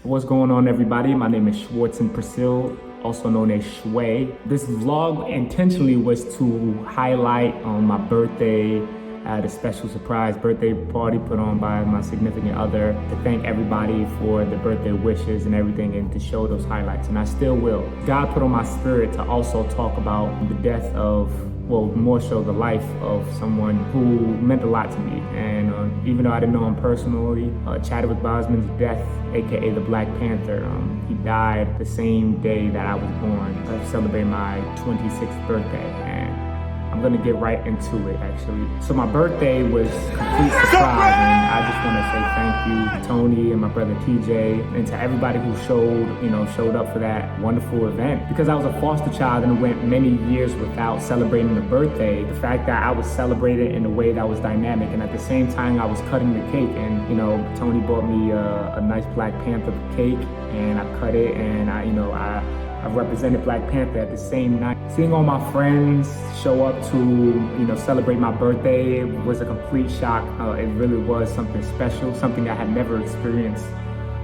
What's going on, everybody? My name is Schwartzen Precil, also known as Shway. This vlog intentionally was to highlight my birthday. I had a special surprise birthday party put on by my significant other to thank everybody for the birthday wishes and everything, and to show those highlights, and I still will. God put on my spirit to also talk about the death of, well, more so the life of someone who meant a lot to me. And even though I didn't know him personally, Chadwick Boseman's death, aka the Black Panther, he died the same day that I was born. I celebrated my 26th birthday, and I'm gonna get right into it, actually. So my birthday was a complete surprise, and I just wanna say thank you to Tony and my brother TJ, and to everybody who showed up for that wonderful event. Because I was a foster child and went many years without celebrating a birthday, the fact that I was celebrated in a way that was dynamic, and at the same time I was cutting the cake, and Tony bought me a nice Black Panther cake, and I cut it, and I represented Black Panther at the same night. Seeing all my friends show up to, celebrate my birthday was a complete shock. It really was something special, something I had never experienced.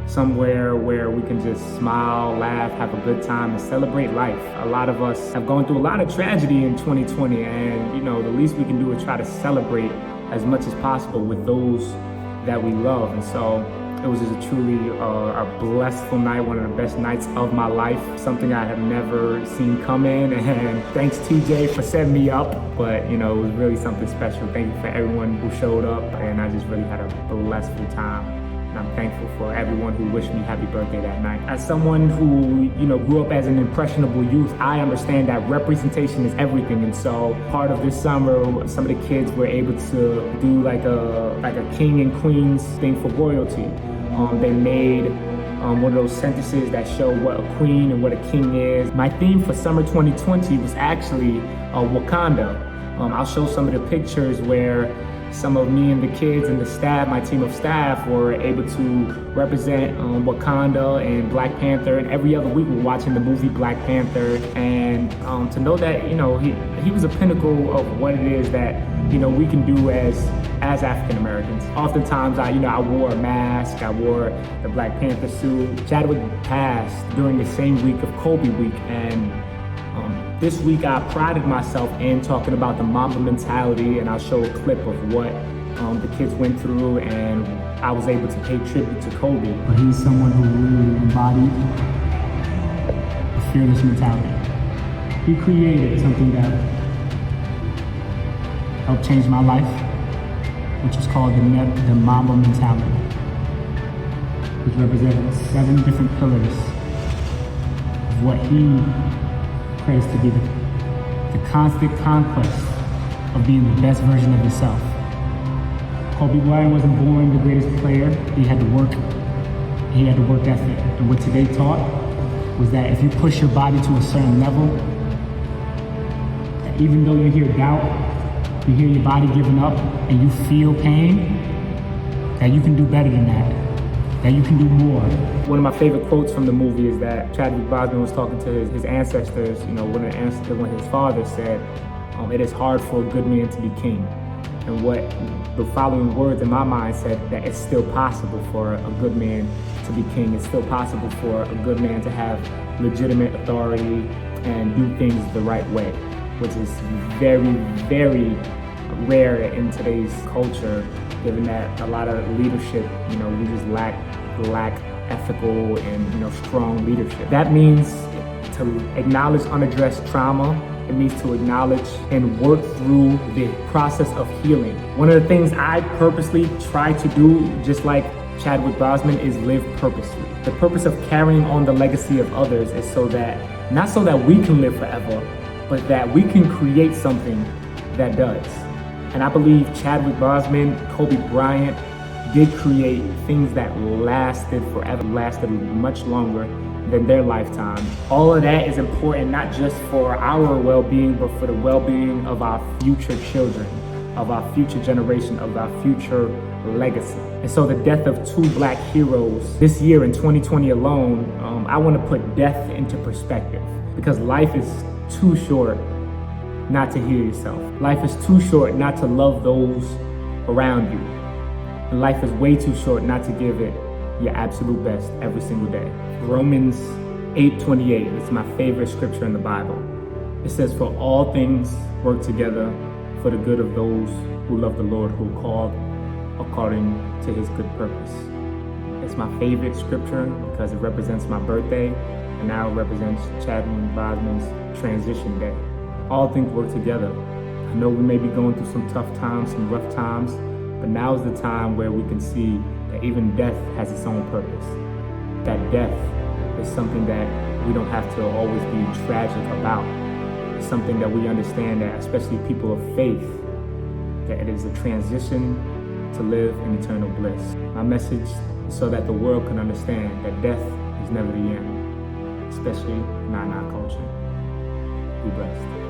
Somewhere where we can just smile, laugh, have a good time, and celebrate life. A lot of us have gone through a lot of tragedy in 2020, and the least we can do is try to celebrate as much as possible with those that we love. And so it was just truly a blissful night, one of the best nights of my life, something I have never seen coming. And thanks TJ for setting me up, but it was really something special. Thank you for everyone who showed up, and I just really had a blissful time. And I'm thankful for everyone who wished me happy birthday that night. As someone who, grew up as an impressionable youth, I understand that representation is everything. And so part of this summer, some of the kids were able to do like a king and queens thing for royalty. They made one of those sentences that show what a queen and what a king is. My theme for summer 2020 was actually Wakanda. I'll show some of the pictures where some of me and the kids and the staff, my team of staff, were able to represent Wakanda and Black Panther. And every other week we're watching the movie Black Panther, and to know that he was a pinnacle of what it is that we can do as African Americans. Oftentimes I wore a mask, I wore the Black Panther suit. Chadwick passed during the same week of Kobe week, and this week I prided myself in talking about the Mamba mentality, and I'll show a clip of what the kids went through, and I was able to pay tribute to Kobe. But he's someone who really embodied a fearless mentality. He created something that helped change my life, which is called the Mamba mentality, which represented 7 different pillars of what he prays to be the constant conquest of being the best version of yourself. Kobe Bryant wasn't born the greatest player. He had to work ethic. And what today taught was that if you push your body to a certain level, that even though you hear doubt, you hear your body giving up, and you feel pain, that you can do better than that you can do more. One of my favorite quotes from the movie is that Chadwick Boseman was talking to his ancestors, when his father said, it is hard for a good man to be king. And what the following words in my mind said, that it's still possible for a good man to be king. It's still possible for a good man to have legitimate authority and do things the right way, which is very, very rare in today's culture, given that a lot of leadership, we just lack ethical and strong leadership. That means to acknowledge unaddressed trauma. It means to acknowledge and work through the process of healing. One of the things I purposely try to do, just like Chadwick Boseman, is live purposely. The purpose of carrying on the legacy of others is not so that we can live forever, but that we can create something that does. And I believe Chadwick Boseman, Kobe Bryant did create things that lasted forever, lasted much longer than their lifetime. All of that is important, not just for our well-being, but for the well-being of our future children, of our future generation, of our future legacy. And so the death of 2 Black heroes this year in 2020 alone, I want to put death into perspective, because life is too short not to heal yourself. Life is too short not to love those around you. And life is way too short not to give it your absolute best every single day. Romans 8:28 is my favorite scripture in the Bible. It says, "For all things work together for the good of those who love the Lord, who are called according to his good purpose." It's my favorite scripture because it represents my birthday, and now it represents Chadwick Boseman's transition day. All things work together. I know we may be going through some tough times, some rough times, but now is the time where we can see that even death has its own purpose. That death is something that we don't have to always be tragic about. It's something that we understand, that especially people of faith, that it is a transition to live in eternal bliss. My message is so that the world can understand that death is never the end, especially not in our culture. Be blessed.